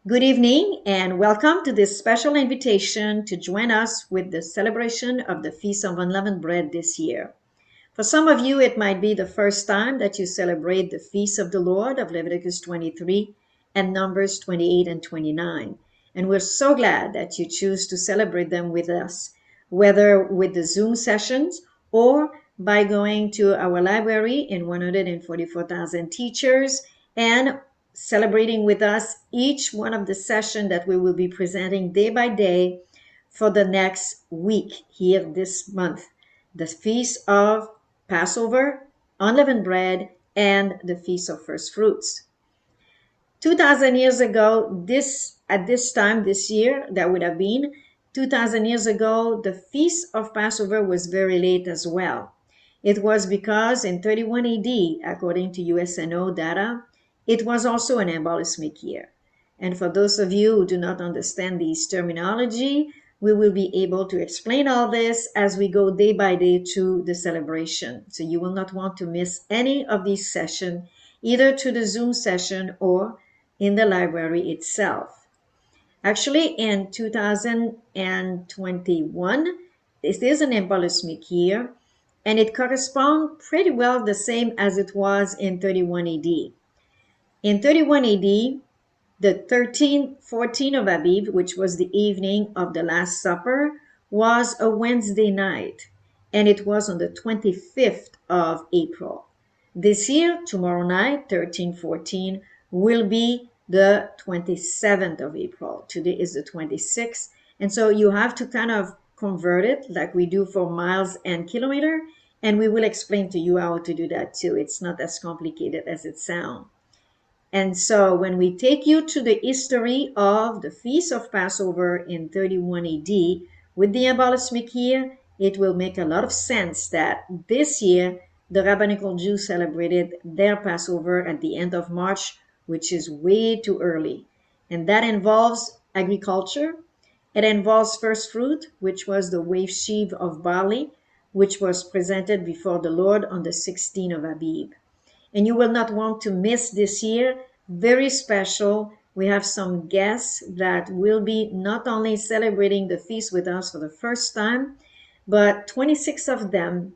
Good evening and welcome to this special invitation to join us with the celebration of the Feast of Unleavened Bread this year. For some of you, it might be the first time that you celebrate the Feast of the Lord of Leviticus 23 and Numbers 28 and 29. And we're so glad that you choose to celebrate them with us, whether with the Zoom sessions or by going to our library in 144,000 teachers and celebrating with us each one of the sessions that we will be presenting day by day for the next week here this month. The Feast of Passover, unleavened bread, and the Feast of First Fruits. 2,000 years ago, at this time this year, that would have been 2,000 years ago, the Feast of Passover was very late as well. It was because in 31 AD, according to USNO data, it was also an embollismic year. And for those of you who do not understand these terminology, we will be able to explain all this as we go day by day to the celebration. So you will not want to miss any of these sessions, either to the Zoom session or in the library itself. Actually, in 2021, this is an embollismic year, and it corresponds pretty well the same as it was in 31 AD. In 31 AD, the 13-14 of Abib, which was the evening of the Last Supper, was a Wednesday night, and it was on the 25th of April. This year, tomorrow night, 13-14, will be the 27th of April. Today is the 26th, and so you have to kind of convert it like we do for miles and kilometer, and we will explain to you how to do that too. It's not as complicated as it sounds. And so when we take you to the history of the Feast of Passover in 31 AD with the embollismic year, it will make a lot of sense that this year the rabbinical Jews celebrated their Passover at the end of March, which is way too early. And that involves agriculture. It involves first fruit, which was the wave sheaf of barley, which was presented before the Lord on the 16th of Abib. And you will not want to miss this year. Very special. We have some guests that will be not only celebrating the feast with us for the first time, but 26 of them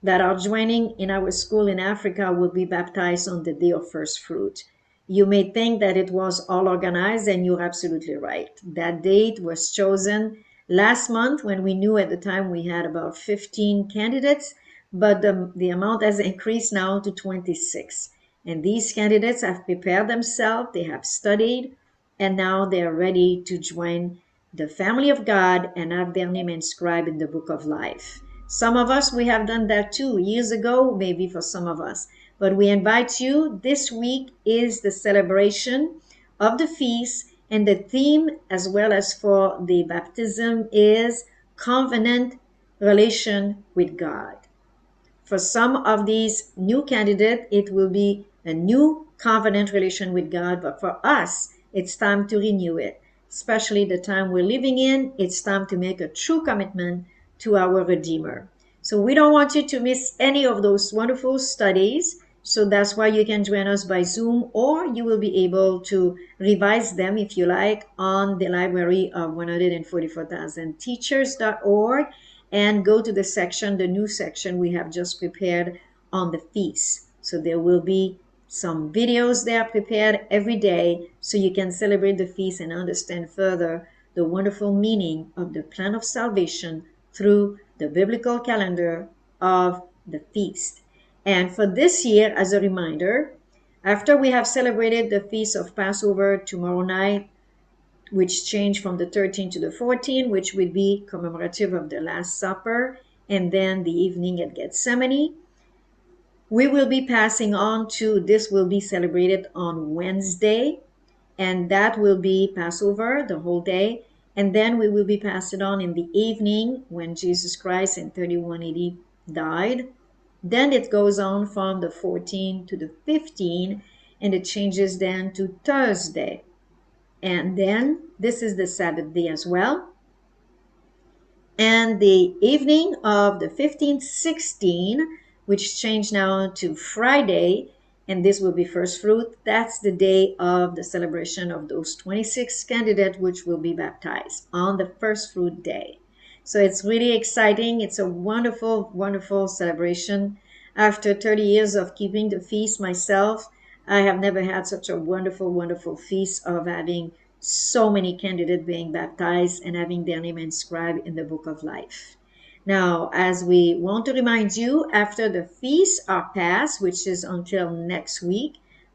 that are joining in our school in Africa will be baptized on the day of first fruit. You may think that it was all organized, and you're absolutely right. That date was chosen last month when we knew at the time we had about 15 candidates, but the amount has increased now to 26. And these candidates have prepared themselves, they have studied, and now they are ready to join the family of God and have their name inscribed in the book of life. Some of us, we have done that too years ago, maybe for some of us. But we invite you, this week is the celebration of the feast, and the theme, as well as for the baptism, is covenant relation with God. For some of these new candidates, it will be a new covenant relation with God, but for us, it's time to renew it. Especially the time we're living in, it's time to make a true commitment to our Redeemer. So we don't want you to miss any of those wonderful studies. So that's why you can join us by Zoom, or you will be able to revise them if you like on the library of 144,000teachers.org, and go to the section, the new section we have just prepared on the feast. So there will be some videos there prepared every day so you can celebrate the feast and understand further the wonderful meaning of the plan of salvation through the biblical calendar of the feast. And for this year, as a reminder, after we have celebrated the Feast of Passover tomorrow night, which changed from the 13th to the 14th, which would be commemorative of the Last Supper, and then the evening at Gethsemane, we will be passing on to, this will be celebrated on Wednesday, and that will be Passover the whole day. And then we will be passed on in the evening when Jesus Christ in 31 AD died. Then it goes on from the 14th to the 15th, and it changes then to Thursday. And then this is the Sabbath day as well. And the evening of the 15th, 16, which changed now to Friday, and this will be first fruit. That's the day of the celebration of those 26 candidates which will be baptized on the first fruit day. So it's really exciting. It's a wonderful, wonderful celebration. After 30 years of keeping the feast myself, I have never had such a wonderful, wonderful feast of having so many candidates being baptized and having their name inscribed in the book of life. Now, as we want to remind you, after the feasts are passed, which is until next week,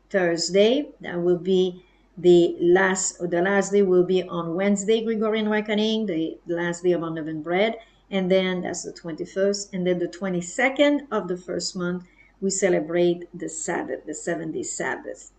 Thursday, that will be the last day will be on Wednesday, Gregorian reckoning, the last day of unleavened bread, and then that's the 21st, and then the 22nd of the first month, we celebrate the Sabbath, the 7-day Sabbath.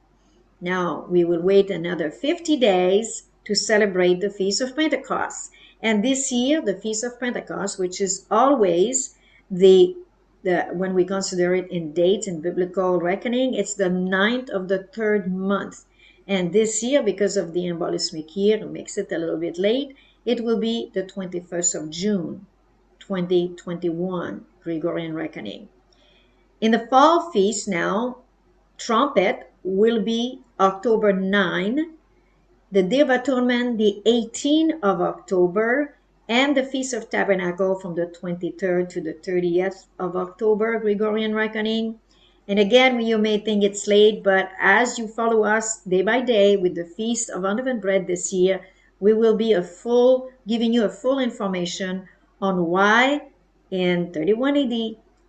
Now, we will wait another 50 days to celebrate the Feast of Pentecost. And this year, the Feast of Pentecost, which is always when we consider it in dates in biblical reckoning, it's the 9th of the 3rd month. And this year, because of the embolismic year, it makes it a little bit late, it will be the 21st of June, 2021, Gregorian reckoning. In the fall feast now, trumpet will be October 9, the Day of Atonement the 18th of October, and the Feast of Tabernacle from the 23rd to the 30th of October, Gregorian reckoning. And again, you may think it's late, but as you follow us day by day with the Feast of Unleavened Bread this year, we will be giving you a full information on why in 31 AD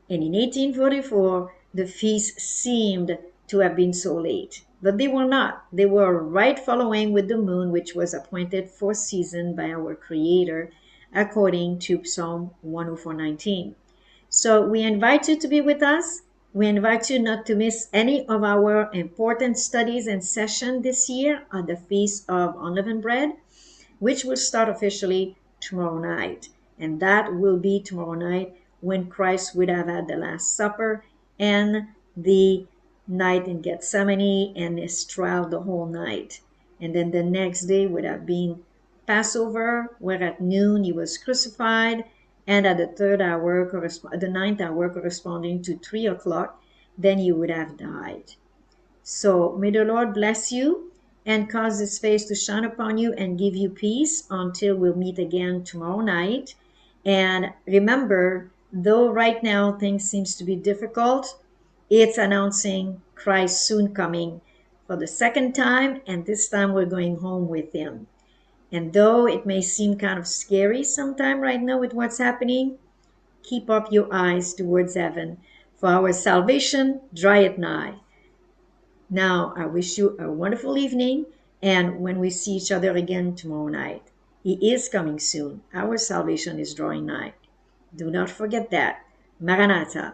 and in 1844 the feast seemed to have been so late. But they were not. They were right following with the moon, which was appointed for season by our Creator, according to Psalm 104:19. So we invite you to be with us. We invite you not to miss any of our important studies and session this year on the Feast of Unleavened Bread, which will start officially tomorrow night. And that will be tomorrow night when Christ would have had the Last Supper and the night in Gethsemane and his trial the whole night. And then the next day would have been Passover, where at noon he was crucified, and at the the 9th hour corresponding to 3 o'clock, then he would have died. So may the Lord bless you and cause his face to shine upon you and give you peace until we'll meet again tomorrow night. And remember, though right now things seems to be difficult, it's announcing Christ soon coming for the second time, and this time we're going home with him. And though it may seem kind of scary sometime right now with what's happening, keep up your eyes towards heaven, for our salvation draweth nigh. Now, I wish you a wonderful evening, and when we see each other again tomorrow night, he is coming soon. Our salvation is drawing nigh. Do not forget that. Maranatha.